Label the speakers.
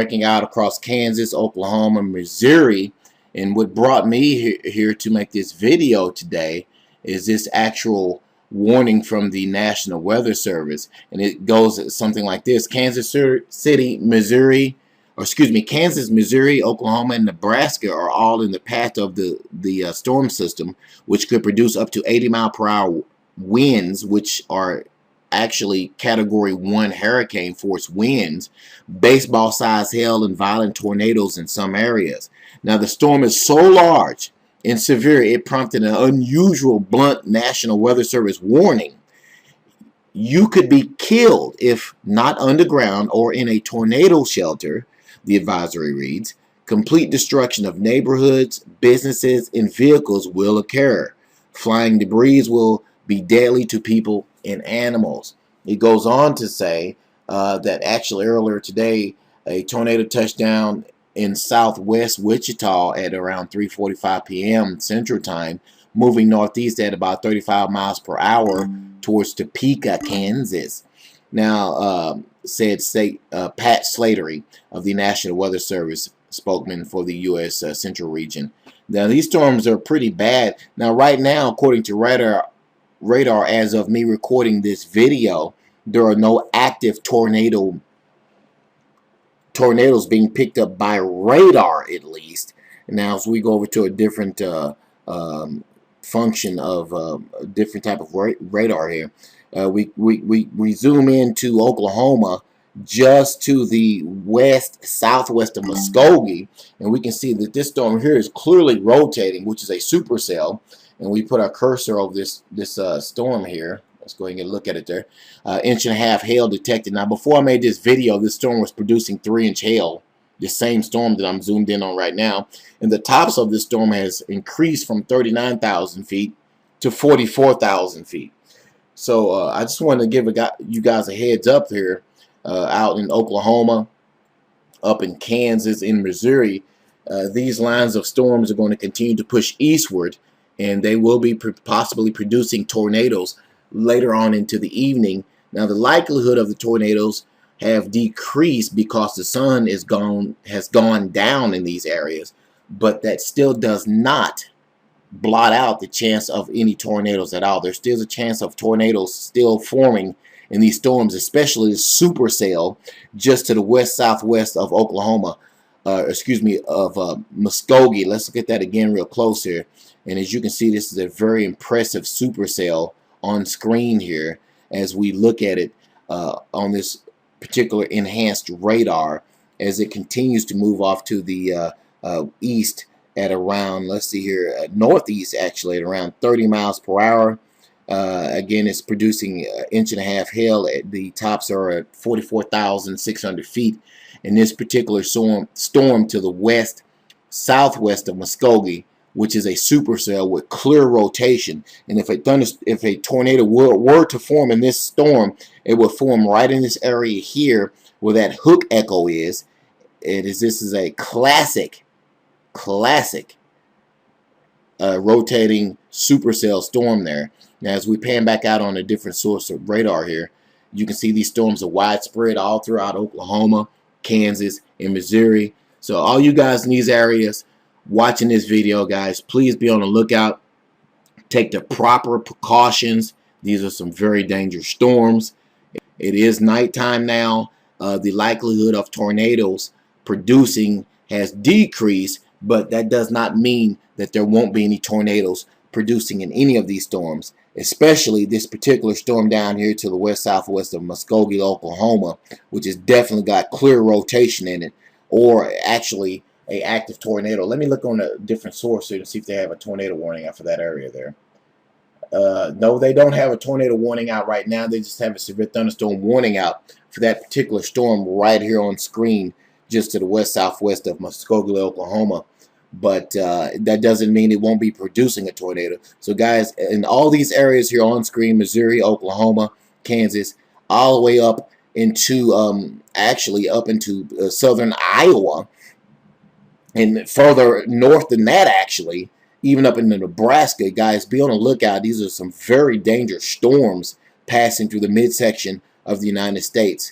Speaker 1: Breaking out across Kansas, Oklahoma, Missouri. And what brought me here to make this video today is this actual warning from the National Weather Service. And it goes something like this: Kansas City, Missouri, or excuse me, Kansas, Missouri, Oklahoma, and Nebraska are all in the path of the storm system, which could produce up to 80-mile-per-hour winds, which are actually Category 1 hurricane force winds, baseball-sized hail, and violent tornadoes in some areas. Now, the storm is so large and severe, it prompted an unusual blunt National Weather Service warning. You could be killed if not underground or in a tornado shelter, the advisory reads. Complete destruction of neighborhoods, businesses, and vehicles will occur. Flying debris will be deadly to people and animals. It goes on to say that actually earlier today, a tornado touched down in southwest Wichita at around 3:45 p.m. Central Time, moving northeast at about 35 miles per hour towards Topeka, Kansas. Now, said Pat Slattery of the National Weather Service, spokesman for the U.S. Central Region. Now, these storms are pretty bad. Now, right now, according to radar, as of me recording this video, there are no active tornadoes being picked up by radar, at least. Now, as we go over to a different function of a different type of radar here, we zoom into Oklahoma, just to the southwest of Muskogee, and we can see that this storm here is clearly rotating, which is a supercell. And we put our cursor over this storm here. Let's go ahead and look at it there. 1.5 inch hail detected. Now, before I made this video, this storm was producing 3-inch hail. The same storm that I'm zoomed in on right now. And the tops of this storm has increased from 39,000 feet to 44,000 feet. So I just wanted to give you guys a heads up here. Out in Oklahoma, up in Kansas, in Missouri, these lines of storms are going to continue to push eastward, and they will be possibly producing tornadoes later on into the evening. Now, the likelihood of the tornadoes have decreased because the sun has gone down in these areas, but that still does not blot out the chance of any tornadoes at all. There's still a chance of tornadoes still forming in these storms, especially the supercell just to the west-southwest of Oklahoma, of Muskogee. Let's look at that again real close here. And as you can see, this is a very impressive supercell on screen here as we look at it on this particular enhanced radar as it continues to move off to the east at around, let's see here, northeast actually at around 30 miles per hour. Again, it's producing 1.5 inch hail. The tops are at 44,600 feet. And this particular storm to the west-southwest of Muskogee, which is a supercell with clear rotation. And if a tornado were to form in this storm, it would form right in this area here where that hook echo is. This is a classic rotating supercell storm there. Now, as we pan back out on a different source of radar here, you can see these storms are widespread all throughout Oklahoma, Kansas, and Missouri. So all you guys in these areas watching this video, guys, please be on the lookout. Take the proper precautions. These are some very dangerous storms. It is nighttime now. The likelihood of tornadoes producing has decreased, but that does not mean that there won't be any tornadoes producing in any of these storms, especially this particular storm down here to the west-southwest of Muskogee, Oklahoma, which has definitely got clear rotation in it, or actually a active tornado. Let me look on a different source here to see if they have a tornado warning out for that area there. No, they don't have a tornado warning out right now. They just have a severe thunderstorm warning out for that particular storm right here on screen, just to the west-southwest of Muskogee, Oklahoma. But that doesn't mean it won't be producing a tornado. So guys, in all these areas here on screen, Missouri, Oklahoma, Kansas, all the way up into actually up into southern Iowa, and further north than that, actually even up into Nebraska, guys, be on the lookout. These are some very dangerous storms passing through the midsection of the United States.